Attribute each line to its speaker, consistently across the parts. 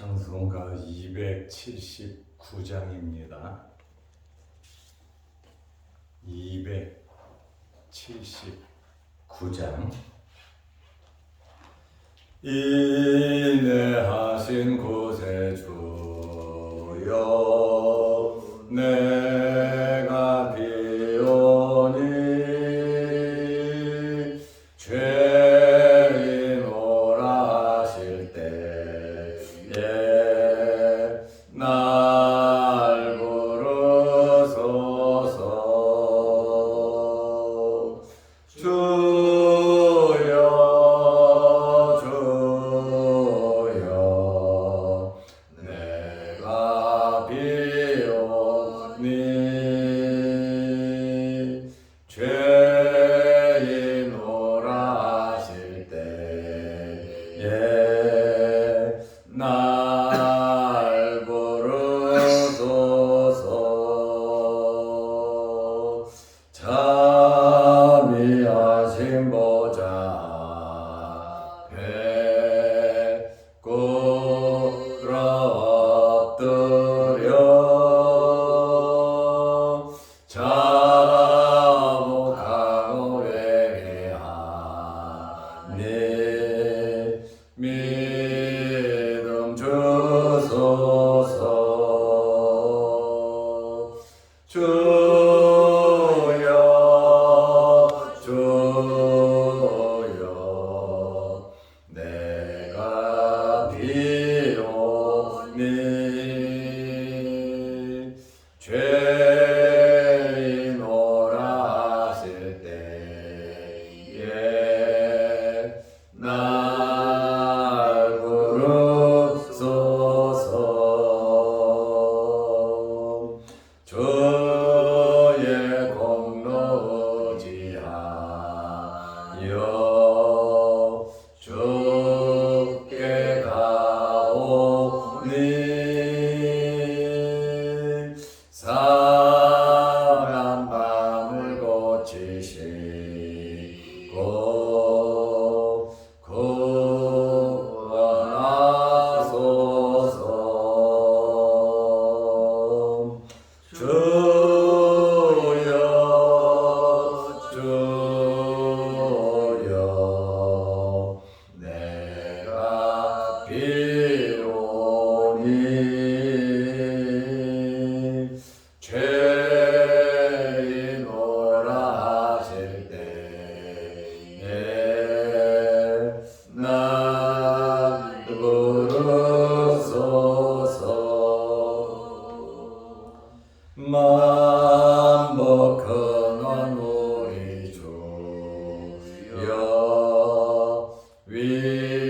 Speaker 1: 찬송가 279장입니다. 279장. 인내하신 곳에 주여 내가 비오니 죄인오라 하실 때에 날 부르소서. 주여 내가 비오니 죄인오라 하실 때에 날 부르소서. 자비하신 보좌 앞에 꿇어 엎드려 자복하고 회개하니 믿음 주소서. 주여 내가 비오니 죄인오라 하실 때에 날 부르소서. 주의 공로 의지하여 주께 가오니 상한 마음을 고치시고 구원하소서. 주여 내가 비오니 죄인오라 하실 때에 날 부르소서. 만복하는 우리 주여 위로하소서.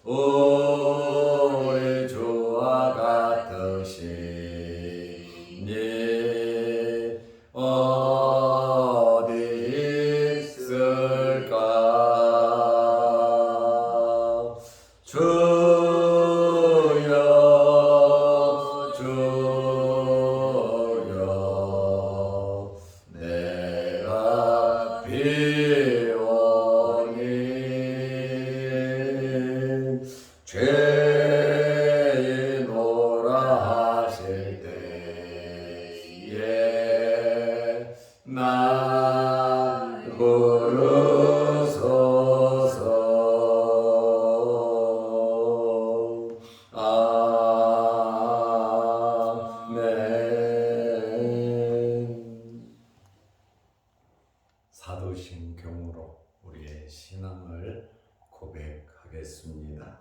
Speaker 1: 우리 주와 같으시니 어디 있을까. 주여 내가 비오니 죄인오라 하실 때에 날 부르소서. 사도신경으로 우리의 신앙을 고백하겠습니다.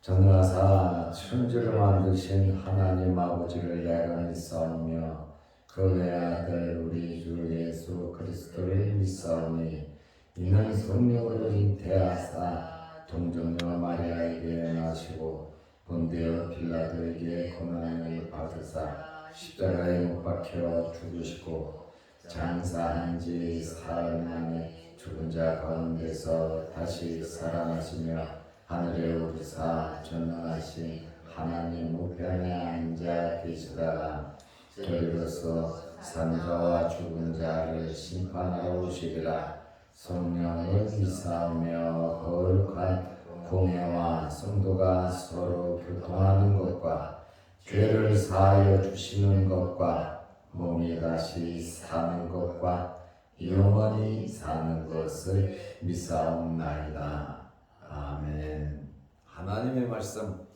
Speaker 1: 전능하사 천지를 만드신 하나님 아버지를 내가 믿사오며 그 외아들 우리 주 예수 그리스도를 믿사오니 이는 성령으로 잉태하사 동정녀 마리아에게 나시고 본디오 빌라도에게 고난을 받으사 십자가에 못 박혀 죽으시고 장사한 지 사흘 만에 죽은 자 가운데서 다시 살아나시며 하늘에 오르사 전능하신 하나님 우편에 앉아 계시다가 저리로서 산자와 죽은 자를 심판하러 오시리라. 성령을 이사하며 거룩한 공예와 성도가 서로 교통하는 것과 죄를 사하여 주시는 것과 몸이 다시 사는 것과 영원히 사는 것을 믿사옵나이다. 아멘. 하나님의 말씀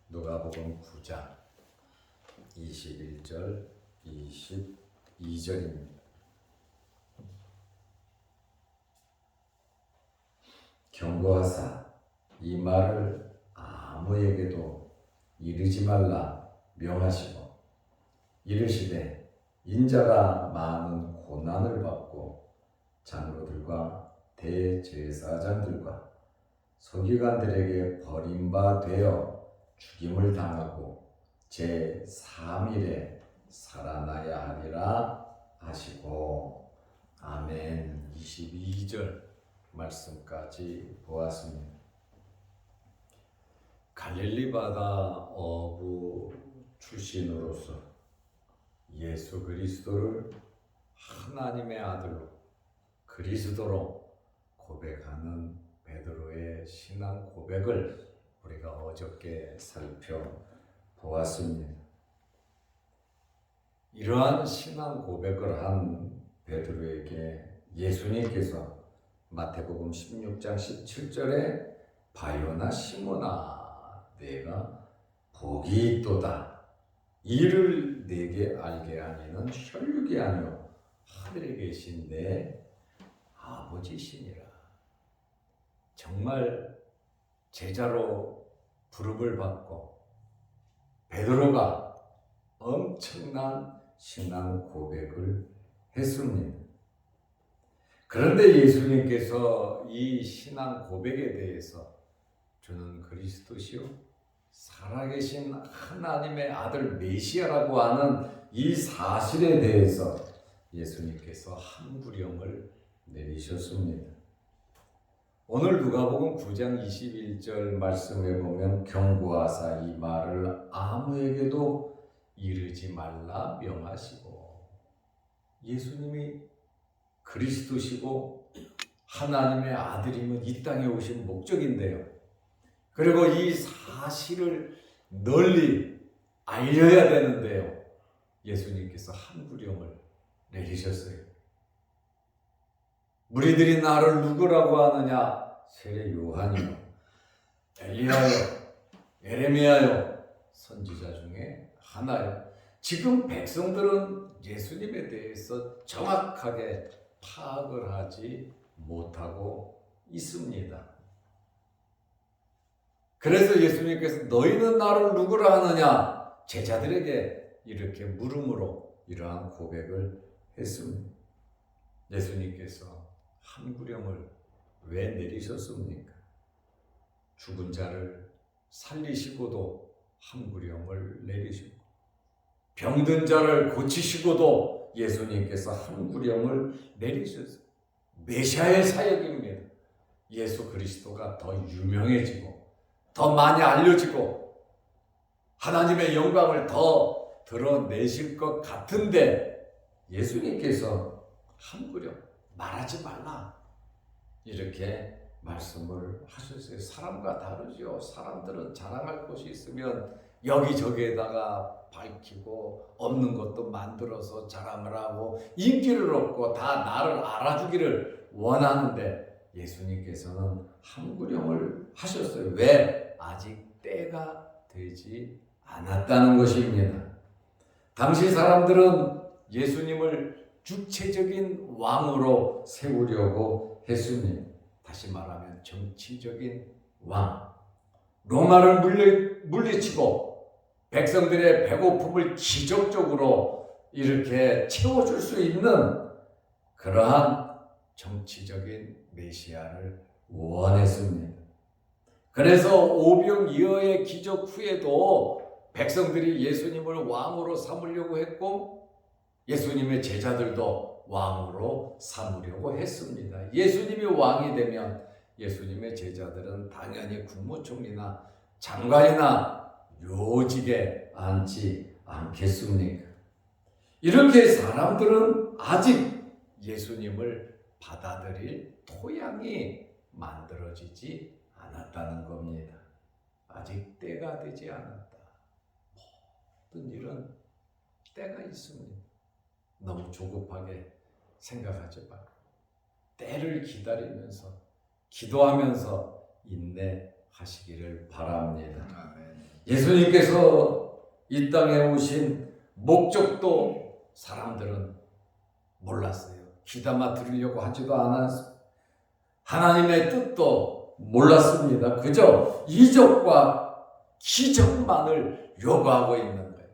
Speaker 1: 누가복음 9장 21절 22절입니다. 경고하사 이 말을 아무에게도 이르지 말라 명하시고 이르시되 인자가 많은 고난을 받고 장로들과 대제사장들과 서기관들에게 버림받되어 죽임을 당하고 제3일에 살아나야 하리라 하시고. 아멘. 22절 말씀까지 보았습니다. 갈릴리 바다 어부 출신으로서 예수 그리스도를 하나님의 아들로 그리스도로 고백하는 베드로의 신앙 고백을 우리가 어저께 살펴보았습니다. 이러한 신앙 고백을 한 베드로에게 예수님께서 마태복음 16장 17절에 바요나 시몬아 내가 복이 있도다. 이를 내게 알게 하니는 혈육이 아니요 하늘에 계신 내 아버지시니라. 정말 제자로 부름을 받고 베드로가 엄청난 신앙 고백을 했습니다. 그런데 예수님께서 이 신앙 고백에 대해서 주는 그리스도시요 살아계신 하나님의 아들 메시아라고 하는 이 사실에 대해서 예수님께서 한 구령을 내리셨습니다. 오늘 누가복음 9장 21절 말씀에 보면 경고하사 이 말을 아무에게도 이르지 말라 명하시고, 예수님이 그리스도시고 하나님의 아들이면 이 땅에 오신 목적인데요. 그리고 이 사실을 널리 알려야 되는데요. 예수님께서 한 구령을 내리셨어요. 무리들이 나를 누구라고 하느냐? 세례 요한이요, 엘리야요, 예레미야요, 선지자 중에 하나요. 지금 백성들은 예수님에 대해서 정확하게 파악을 하지 못하고 있습니다. 그래서 예수님께서 너희는 나를 누구라 하느냐? 제자들에게 이렇게 물음으로 이러한 고백을 했습니다. 예수님께서 한 구령을 왜 내리셨습니까? 죽은 자를 살리시고도 한 구령을 내리시고, 병든 자를 고치시고도 예수님께서 한 구령을 내리셨어요. 메시아의 사역입니다. 예수 그리스도가 더 유명해지고 더 많이 알려지고 하나님의 영광을 더 드러내실 것 같은데 예수님께서 한 구령 말하지 말라 이렇게 말씀을 하셨어요. 사람과 다르죠. 사람들은 자랑할 곳이 있으면 여기저기에다가 밝히고 없는 것도 만들어서 자랑을 하고 인기를 얻고 다 나를 알아주기를 원하는데 예수님께서는 한 구령을 하셨어요. 왜? 아직 때가 되지 않았다는 것입니다. 당시 사람들은 예수님을 주체적인 왕으로 세우려고 했습니다. 다시 말하면 정치적인 왕, 로마를 물리치고 백성들의 배고픔을 기적적으로 이렇게 채워줄 수 있는 그러한 정치적인 메시아를 원했습니다. 그래서 오병이어의 기적 후에도 백성들이 예수님을 왕으로 삼으려고 했고 예수님의 제자들도 왕으로 삼으려고 했습니다. 예수님이 왕이 되면 예수님의 제자들은 당연히 국무총리나 장관이나 요직에 앉지 않겠습니까? 이렇게 사람들은 아직 예수님을 받아들일 토양이 만들어지지 않았다는 겁니다. 아직 때가 되지 않았다. 모든 일은 때가 있습니다. 너무 조급하게 생각하지 말고 때를 기다리면서 기도하면서 인내하시기를 바랍니다. 예수님께서 이 땅에 오신 목적도 사람들은 몰랐어요. 귀담아 들으려고 하지도 않았어요. 하나님의 뜻도 몰랐습니다. 그저 이적과 기적만을 요구하고 있는 거예요.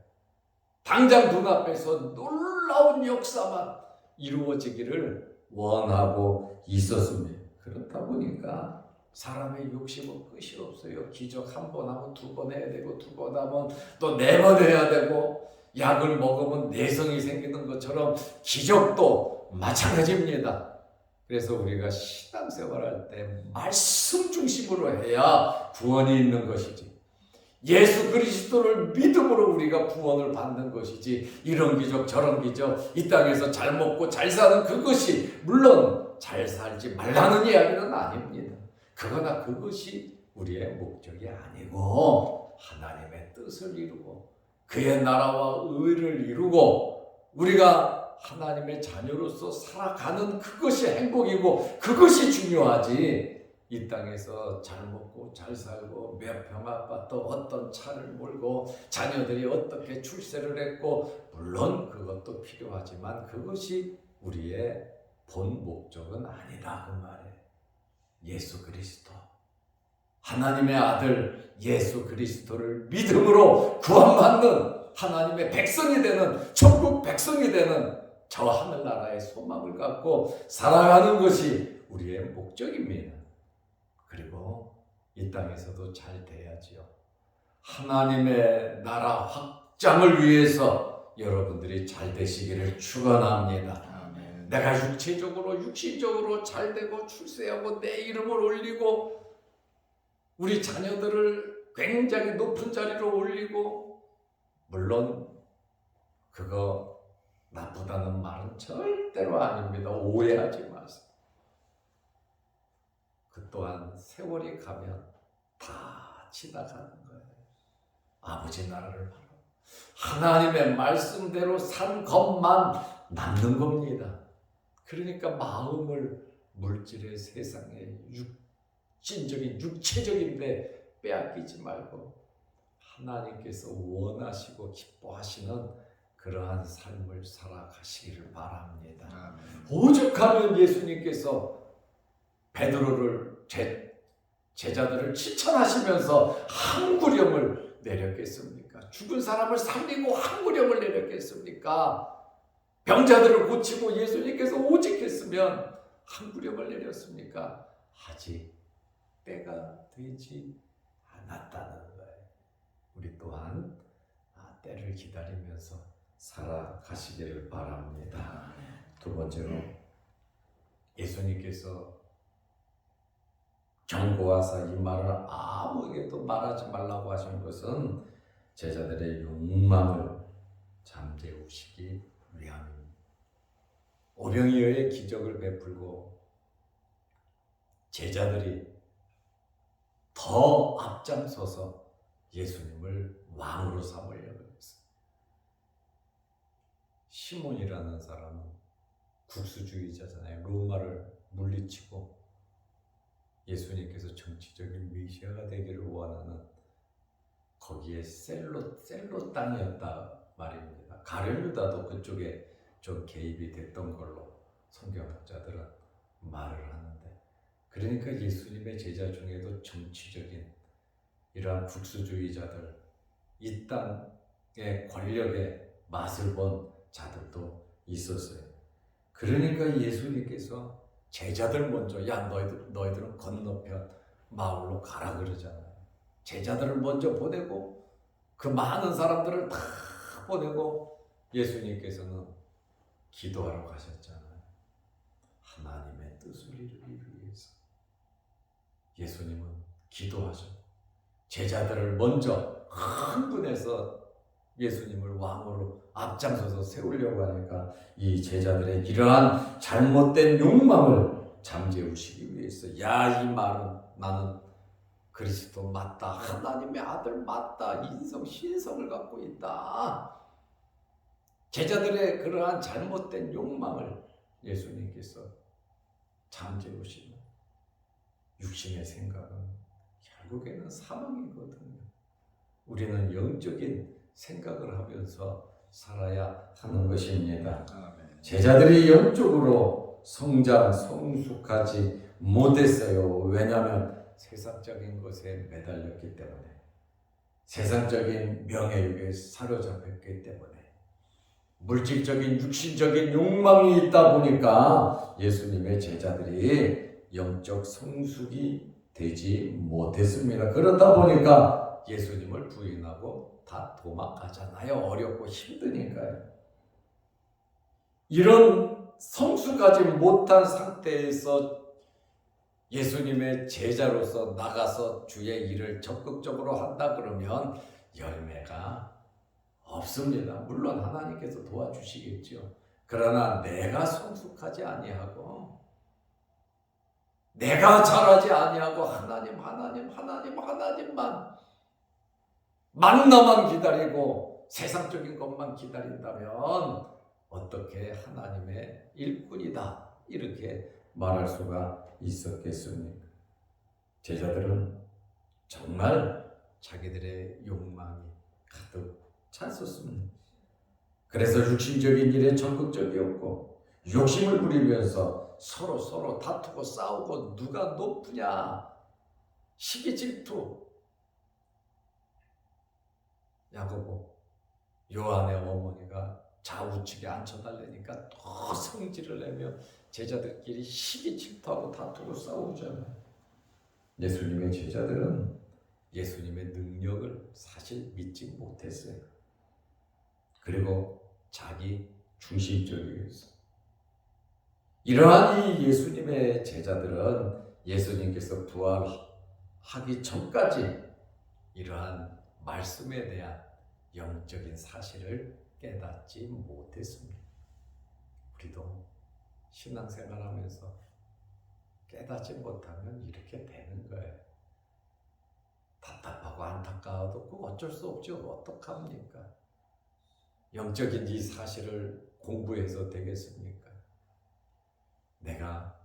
Speaker 1: 당장 눈앞에서 놀라운 역사만 이루어지기를 원하고 있었습니다. 그렇다 보니까 사람의 욕심은 끝이 없어요. 기적 한 번 하면 두 번 해야 되고, 두 번 하면 또 네 번 해야 되고, 약을 먹으면 내성이 생기는 것처럼 기적도 마찬가지입니다. 그래서 우리가 신앙생활할 때 말씀 중심으로 해야 구원이 있는 것이지, 예수 그리스도를 믿음으로 우리가 구원을 받는 것이지, 이런 기적 저런 기적, 이 땅에서 잘 먹고 잘 사는 그것이 물론 잘 살지 말라는 이야기는 아닙니다. 그러나 그것이 우리의 목적이 아니고 하나님의 뜻을 이루고 그의 나라와 의를 이루고 우리가 하나님의 자녀로서 살아가는 그것이 행복이고 그것이 중요하지, 이 땅에서 잘 먹고 잘 살고 몇 평 아파트 어떤 차를 몰고 자녀들이 어떻게 출세를 했고, 물론 그것도 필요하지만 그것이 우리의 본 목적은 아니다 그 말이에요. 예수 그리스도, 하나님의 아들 예수 그리스도를 믿음으로 구원받는 하나님의 백성이 되는, 천국 백성이 되는 저 하늘나라의 소망을 갖고 살아가는 것이 우리의 목적입니다. 그리고 이 땅에서도 잘 돼야지요. 하나님의 나라 확장을 위해서 여러분들이 잘 되시기를 축원합니다. 내가 육체적으로 육신적으로 잘 되고 출세하고 내 이름을 올리고 우리 자녀들을 굉장히 높은 자리로 올리고, 물론 그거 나쁘다는 말은 절대로 아닙니다. 오해하지 마세요. 그 또한 세월이 가면 다 지나가는 거예요. 아버지 나라를 바라 하나님의 말씀대로 산 것만 남는 겁니다. 그러니까 마음을 물질의 세상에 육신적인 육체적인데 빼앗기지 말고 하나님께서 원하시고 기뻐하시는 그러한 삶을 살아가시기를 바랍니다. 오죽하면 예수님께서 베드로를 제자들을 추천하시면서 한 구령을 내렸겠습니까? 죽은 사람을 살리고 한 구령을 내렸겠습니까? 병자들을 고치고 예수님께서 오직 했으면 한 구령을 내렸습니까? 아직 때가 되지 않았다는 거예요. 우리 또한 때를 기다리면서 살아가시기를 바랍니다. 두 번째로 예수님께서 경고하사 이 말을 아무에게도 말하지 말라고 하신 것은 제자들의 욕망을 잠재우시기 위함입니다. 오병이어의 기적을 베풀고 제자들이 더 앞장서서 예수님을 왕으로 삼으려고 했어요. 시몬이라는 사람은 국수주의자잖아요. 로마를 물리치고 예수님께서 정치적인 메시아가 되기를 원하는 거기에 셀로 땅이었다 말입니다. 가룟유다도 그쪽에 좀 개입이 됐던 걸로 성경학자들은 말을 하는데, 그러니까 예수님의 제자 중에도 정치적인 이러한 국수주의자들, 이 땅의 권력의 맛을 본 자들도 있었어요. 그러니까 예수님께서 제자들 먼저, 야 너희들은 건너편 마을로 가라 그러잖아요. 제자들을 먼저 보내고 그 많은 사람들을 다 보내고 예수님께서는 기도하러 가셨잖아요. 하나님의 뜻을 이루기 위해서 예수님은 기도하셨고 제자들을 먼저 흥분해서 예수님을 왕으로 앞장서서 세우려고 하니까 이 제자들의 이러한 잘못된 욕망을 잠재우시기 위해서 야, 이 말은 나는 그리스도 맞다, 하나님의 아들 맞다, 인성 신성을 갖고 있다. 제자들의 그러한 잘못된 욕망을 예수님께서 잠재우시는 육신의 생각은 결국에는 사망이거든요. 우리는 영적인 생각을 하면서 살아야 하는 것입니다. 제자들이 영적으로 성장, 성숙하지 못했어요. 왜냐하면 세상적인 것에 매달렸기 때문에, 세상적인 명예욕에 사로잡혔기 때문에, 물질적인 육신적인 욕망이 있다 보니까 예수님의 제자들이 영적 성숙이 되지 못했습니다. 그러다 보니까 예수님을 부인하고 다 도망가잖아요. 어렵고 힘드니까요. 이런 성숙하지 못한 상태에서 예수님의 제자로서 나가서 주의 일을 적극적으로 한다 그러면 열매가 없습니다. 물론 하나님께서 도와주시겠죠. 그러나 내가 성숙하지 아니하고, 내가 잘하지 아니하고 하나님만 만나만 기다리고 세상적인 것만 기다린다면 어떻게 하나님의 일꾼이다 이렇게 말할 수가 있었겠습니까? 제자들은 정말 자기들의 욕망이 가득 찼었습니다. 그래서 육신적인 일에 적극적이었고 욕심을 부리면서 서로 다투고 싸우고 누가 높으냐, 시기 질투. 야고보, 요한의 어머니가 좌우측에 앉혀달라니까 더 성질을 내며 제자들끼리 시기 질투하고 다투고 싸우잖아요. 예수님의 제자들은 예수님의 능력을 사실 믿지 못했어요. 그리고 자기 중심적이었어요. 이러한 이 예수님의 제자들은 예수님께서 부활하기 전까지 이러한 말씀에 대한 영적인 사실을 깨닫지 못했습니다. 우리도 신앙생활하면서 깨닫지 못하면 이렇게 되는 거예요. 답답하고 안타까워도 그 어쩔 수 없죠. 어떡합니까? 영적인 이 사실을 공부해서 되겠습니까? 내가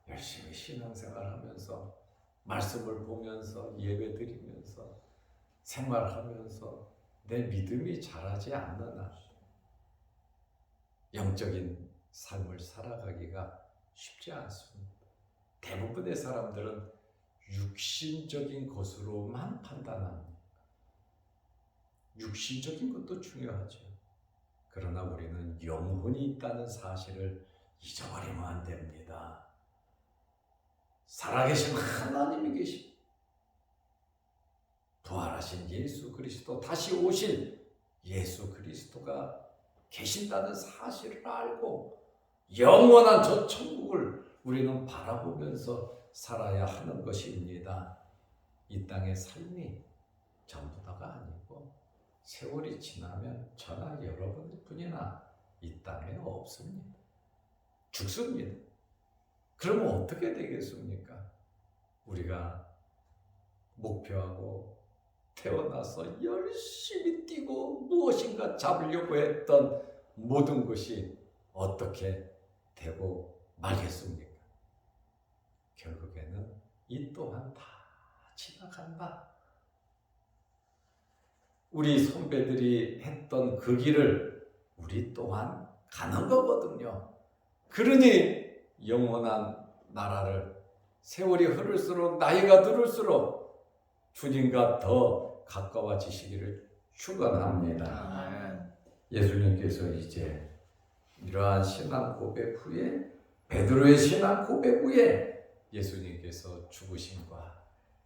Speaker 1: 열심히 신앙생활하면서 말씀을 보면서 예배드리면서 생활하면서 내 믿음이 자라지 않느냐, 영적인 삶을 살아가기가 쉽지 않습니다. 대부분의 사람들은 육신적인 것으로만 판단합니다. 육신적인 것도 중요하죠. 그러나 우리는 영혼이 있다는 사실을 잊어버리면 안 됩니다. 살아계신 하나님이 계십니다. 부활하신 예수 그리스도, 다시 오실 예수 그리스도가 계신다는 사실을 알고 영원한 저 천국을 우리는 바라보면서 살아야 하는 것입니다. 이 땅의 삶이 전부 다가 아니고 세월이 지나면 저나 여러분뿐이나 이 땅에 없습니다. 죽습니다. 그러면 어떻게 되겠습니까? 우리가 목표하고 태어나서 열심히 뛰고 무엇인가 잡으려고 했던 모든 것이 어떻게 되고 말겠습니까? 결국에는 이 또한 다 지나간다. 우리 선배들이 했던 그 길을 우리 또한 가는 거거든요. 그러니 영원한 나라를 세월이 흐를수록 나이가 들을수록 주님과 더 가까워지시기를 축원합니다. 예수님께서 이제 이러한 신앙 고백 후에, 베드로의 신앙 고백 후에 예수님께서 죽으심과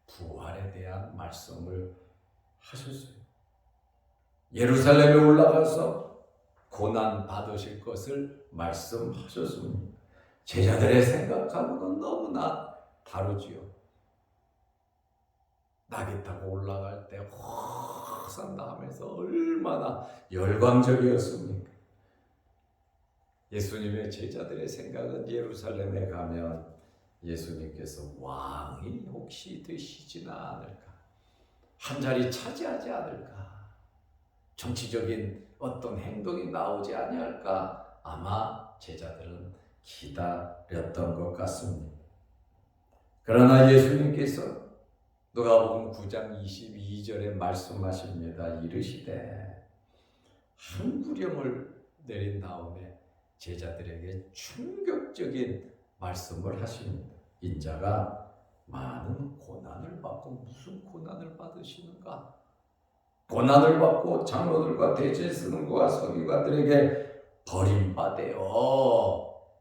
Speaker 1: 부활에 대한 말씀을 하셨어요. 예루살렘에 올라가서 고난 받으실 것을 말씀하셨습니다. 제자들의 생각하고는 너무나 다르지요. 낙이 타고 올라갈 때 호산나 하면서 얼마나 열광적이었습니까? 예수님의 제자들의 생각은 예루살렘에 가면 예수님께서 왕이 혹시 되시지는 않을까? 한 자리 차지하지 않을까? 정치적인 어떤 행동이 나오지 아니할까? 아마 제자들은 기다렸던 것 같습니다. 그러나 예수님께서 누가복음 9장 22절에 말씀하십니다. 이르시되 한 구령을 내린 다음에 제자들에게 충격적인 말씀을 하십니다. 인자가 많은 고난을 받고 무슨 고난을 받으시는가? 고난을 받고 장로들과 대제사장과 서기관들에게 버림받아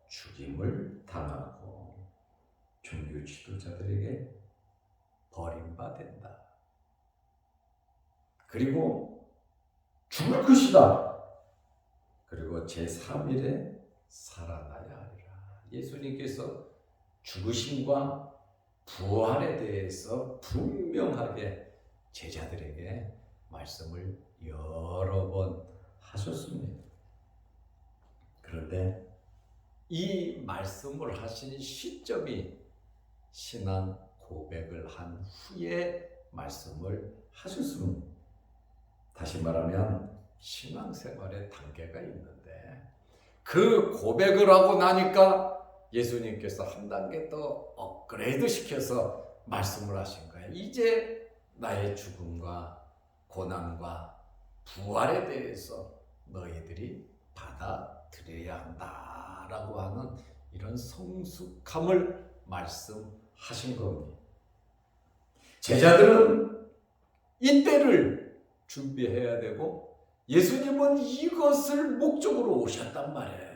Speaker 1: 죽임을 당하고 종교 지도자들에게 버림받는다. 그리고 죽을 것이다. 그리고 제3일에 살아나야 하리라. 예수님께서 죽으심과 부활에 대해서 분명하게 제자들에게 말씀을 여러 번 하셨습니다. 그런데 이 말씀을 하신 시점이 신앙 고백을 한 후에 말씀을 하셨습니다. 다시 말하면 신앙생활의 단계가 있는데 그 고백을 하고 나니까 예수님께서 한 단계 더 업그레이드 시켜서 말씀을 하신 거예요. 이제 나의 죽음과 고난과 부활에 대해서 너희들이 받아들여야 한다라고 하는 이런 성숙함을 말씀하신 겁니다. 제자들은 이때를 준비해야 되고 예수님은 이것을 목적으로 오셨단 말이에요.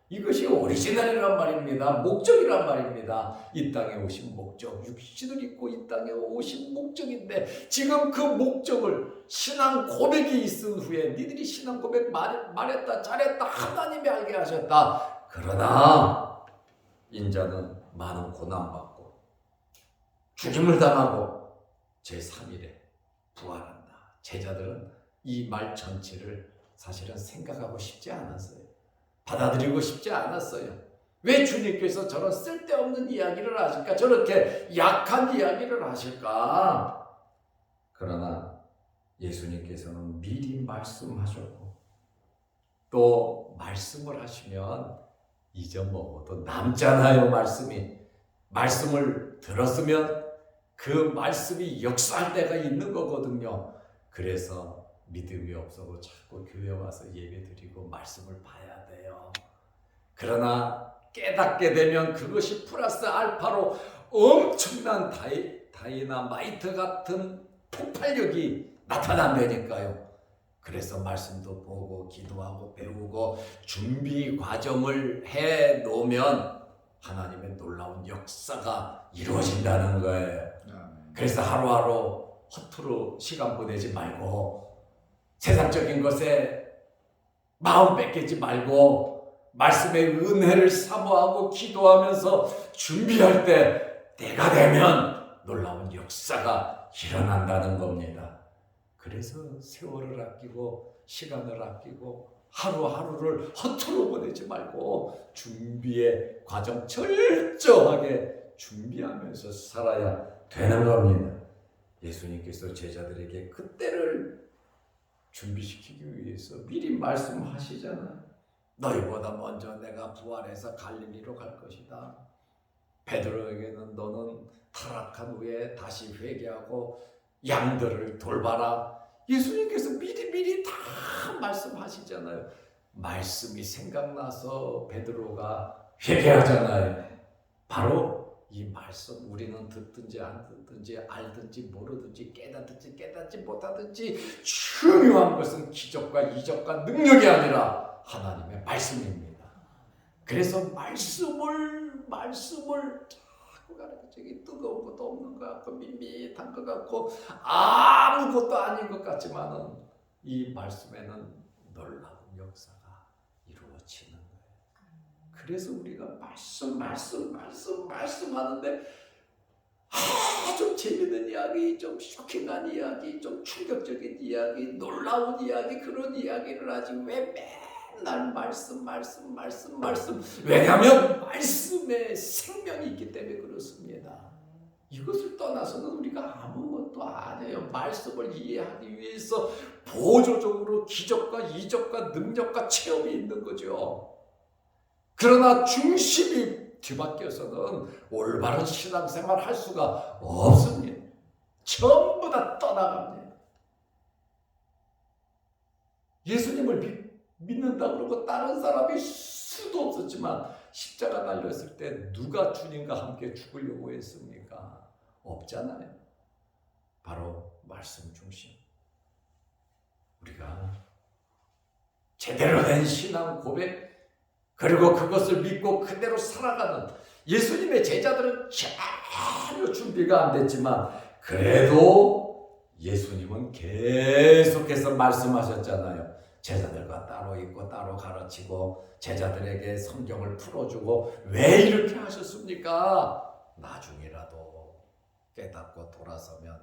Speaker 1: 이것이 오리지널이란 말입니다. 목적이란 말입니다. 이 땅에 오신 목적, 육신을 입고 이 땅에 오신 목적인데 지금 그 목적을 신앙 고백이 있은 후에 니들이 신앙 고백 말했다 잘했다 하나님이 알게 하셨다. 그러나 인자는 많은 고난받고 죽임을 당하고 제3일에 부활한다. 제자들은 이 말 전체를 사실은 생각하고 싶지 않았어요. 받아들이고 싶지 않았어요. 왜 주님께서 저런 쓸데없는 이야기를 하실까? 저렇게 약한 이야기를 하실까? 그러나 예수님께서는 미리 말씀하셨고 또 말씀을 하시면 잊어먹어도 남잖아요. 말씀을 들었으면 그 말씀이 역사할 때가 있는 거거든요. 그래서 믿음이 없어도 자꾸 교회 와서 예배 드리고 말씀을 봐야 돼요. 그러나 깨닫게 되면 그것이 플러스 알파로 엄청난 다이나마이트 같은 폭발력이 나타난다니까요. 그래서 말씀도 보고 기도하고 배우고 준비 과정을 해 놓으면 하나님의 놀라운 역사가 이루어진다는 거예요. 그래서 하루하루 허투루 시간 보내지 말고 세상적인 것에 마음 뺏기지 말고 말씀의 은혜를 사모하고 기도하면서 준비할 때 때가 되면 놀라운 역사가 일어난다는 겁니다. 그래서 세월을 아끼고 시간을 아끼고 하루하루를 허투루 보내지 말고 준비의 과정 철저하게 준비하면서 살아야 되는 겁니다. 예수님께서 제자들에게 그때를 준비시키기 위해서 미리 말씀하시잖아요. 너희보다 먼저 내가 부활해서 갈릴리로 갈 것이다. 베드로에게는 너는 타락한 후에 다시 회개하고 양들을 돌봐라. 예수님께서 미리 다 말씀하시잖아요. 말씀이 생각나서 베드로가 회개하잖아요. 바로 이 말씀 우리는 듣든지 안 듣든지 알든지 모르든지 깨닫지 못하든지 중요한 것은 기적과 이적과 능력이 아니라 하나님의 말씀입니다. 그래서 말씀을 자꾸 가르치기 뜨거운 것도 없는 것 같고 밋밋한 것 같고 아무것도 아닌 것 같지만은 이 말씀에는 놀라운 역사가 이루어지는 거예요. 그래서 우리가 말씀하는데 좀 재밌는 이야기, 좀 쇼킹한 이야기, 좀 충격적인 이야기, 놀라운 이야기 그런 이야기를 하지 왜 맨날 말씀. 왜냐하면 말씀에 생명이 있기 때문에 그렇습니다. 이것을 떠나서는 우리가 아무것도 아니에요. 말씀을 이해하기 위해서 보조적으로 기적과 이적과 능력과 체험이 있는 거죠. 그러나 중심이 뒤바뀌어서는 올바른 신앙생활 할 수가 없습니다. 전부 다 떠나갑니다. 예수님을 믿는다 그러고 다른 사람이 수도 없었지만 십자가 달렸을 때 누가 주님과 함께 죽으려고 했습니까? 없잖아요. 바로 말씀 중심. 우리가 제대로 된 신앙 고백 그리고 그것을 믿고 그대로 살아가는 예수님의 제자들은 전혀 준비가 안 됐지만 그래도 예수님은 계속해서 말씀하셨잖아요. 제자들과 따로 있고 따로 가르치고 제자들에게 성경을 풀어주고 왜 이렇게 하셨습니까? 나중이라도 깨닫고 돌아서면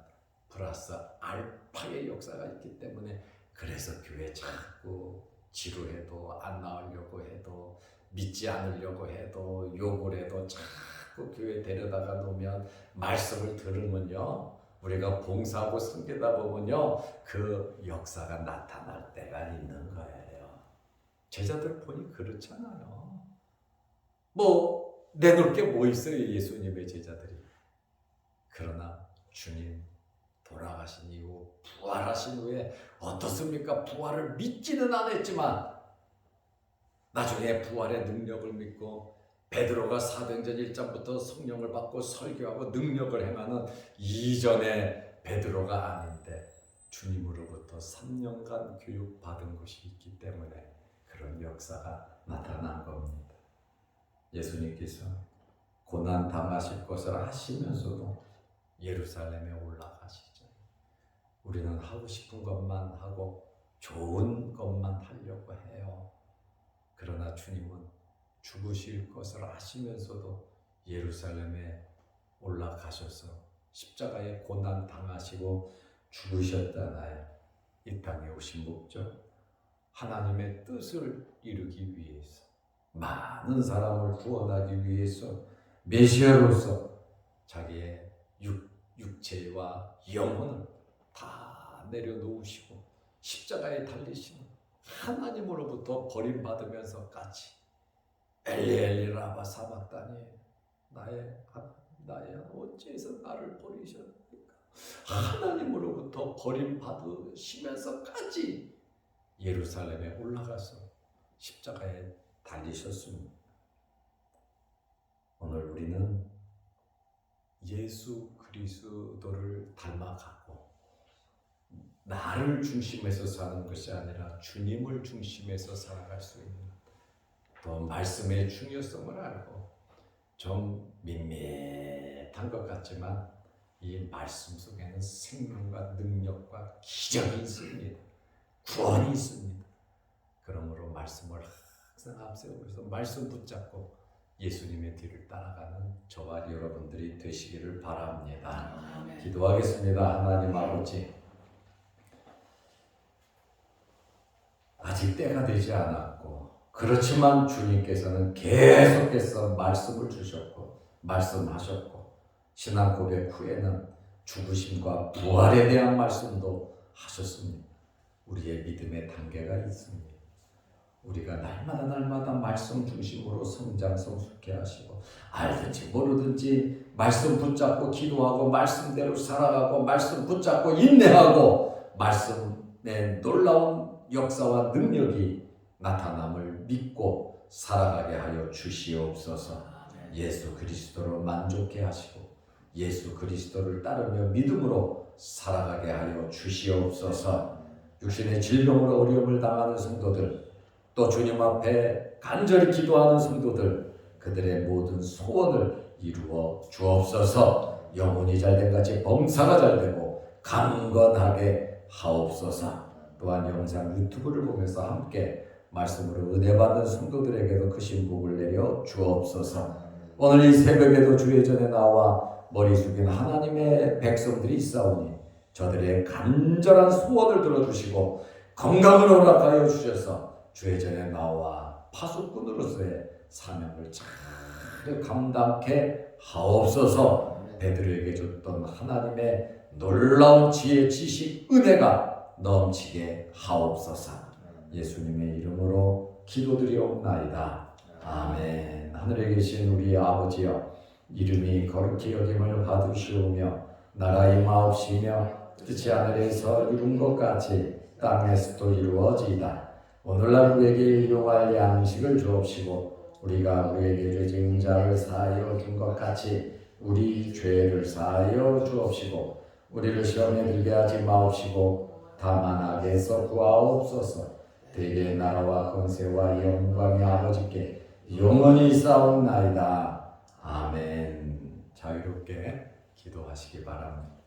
Speaker 1: 플러스 알파의 역사가 있기 때문에 그래서 교회 자꾸 지루해도 안 나오려고 해도 믿지 않으려고 해도 욕을 해도 자꾸 교회 데려다가 놓으면 말씀을 들으면요 우리가 봉사하고 섬기다 보면요 그 역사가 나타날 때가 있는 거예요. 제자들 보니 그렇잖아요. 뭐 내놓을 게 뭐 있어요 예수님의 제자들이. 그러나 주님 돌아가신 이후 부활하신 후에 어떻습니까? 부활을 믿지는 않았지만 나중에 부활의 능력을 믿고 베드로가 사도행전 1장부터 성령을 받고 설교하고 능력을 행하는 이전에 베드로가 아닌데 주님으로부터 3년간 교육받은 것이 있기 때문에 그런 역사가 나타난 겁니다. 예수님께서 고난 당하실 것을 아시면서도 예루살렘에 올라가시죠. 우리는 하고 싶은 것만 하고 좋은 것만 하려고 해요. 그러나 주님은 죽으실 것을 아시면서도 예루살렘에 올라가셔서 십자가에 고난 당하시고 죽으셨잖아요. 이 땅에 오신 목적, 하나님의 뜻을 이루기 위해서, 많은 사람을 구원하기 위해서 메시아로서 자기의 육체와 영혼을 다 내려놓으시고 십자가에 달리시는 하나님으로부터 버림받으면서까지 엘리 엘리 라마 사박다니 나의 어째서 나를 버리셨습니까? 하나님으로부터 버림받으시면서까지 예루살렘에 올라가서 십자가에 달리셨습니다. 오늘 우리는 예수 그리스도를 닮아가고 나를 중심에서 사는 것이 아니라 주님을 중심에서 살아갈 수 있는 또 말씀의 중요성을 알고 좀 밋밋한 것 같지만 이 말씀 속에는 생명과 능력과 기적이 있습니다. 구원이 있습니다. 그러므로 말씀을 항상 앞세우면서 말씀 붙잡고 예수님의 뒤를 따라가는 저와 여러분들이 되시기를 바랍니다. 아멘. 기도하겠습니다. 하나님 아버지, 아직 때가 되지 않았고 그렇지만 주님께서는 계속해서 말씀을 주셨고 말씀하셨고 신앙 고백 후에는 죽으심과 부활에 대한 말씀도 하셨습니다. 우리의 믿음의 단계가 있습니다. 우리가 날마다 말씀 중심으로 성장 성숙해 하시고 알든지 모르든지 말씀 붙잡고 기도하고 말씀대로 살아가고 말씀 붙잡고 인내하고 말씀의 놀라운 역사와 능력이 나타남을 믿고 살아가게 하여 주시옵소서. 예수 그리스도로 만족해 하시고 예수 그리스도를 따르며 믿음으로 살아가게 하여 주시옵소서. 육신의 질병으로 어려움을 당하는 성도들 또 주님 앞에 간절히 기도하는 성도들 그들의 모든 소원을 이루어 주옵소서. 영혼이 잘된 같이 범사가 잘되고 강건하게 하옵소서. 또한 영상 유튜브를 보면서 함께 말씀으로 은혜 받는 성도들에게도 크신 복을 내려 주옵소서. 오늘 이 새벽에도 주의 전에 나와 머리 숙인 하나님의 백성들이 있사오니 저들의 간절한 소원을 들어주시고 건강을 허락하여 주셔서 주의 전에 나와 파수꾼으로서의 사명을 잘 감당케 하옵소서. 베드로에게 줬던 하나님의 놀라운 지혜, 지식, 은혜가 넘치게 하옵소서. 예수님의 이름으로 기도드리옵나이다. 아멘. 하늘에 계신 우리 아버지여, 이름이 거룩히 여김을 받으시오며 나라 임하옵시며 뜻이 하늘에서 이룬 것 같이 땅에서도 이루어지이다. 오늘날 우리에게 일용할 양식을 주옵시고 우리가 우리에게 죄 지은 자를 사하여 준 것 같이 우리 죄를 사하여 주옵시고 우리를 시험에 들게 하지 마옵시고 다만 악에서 구하옵소서. 대개 나라와 권세와 영광이 아버지께 영원히 있사옵나이다. 아멘. 자유롭게 기도하시기 바랍니다.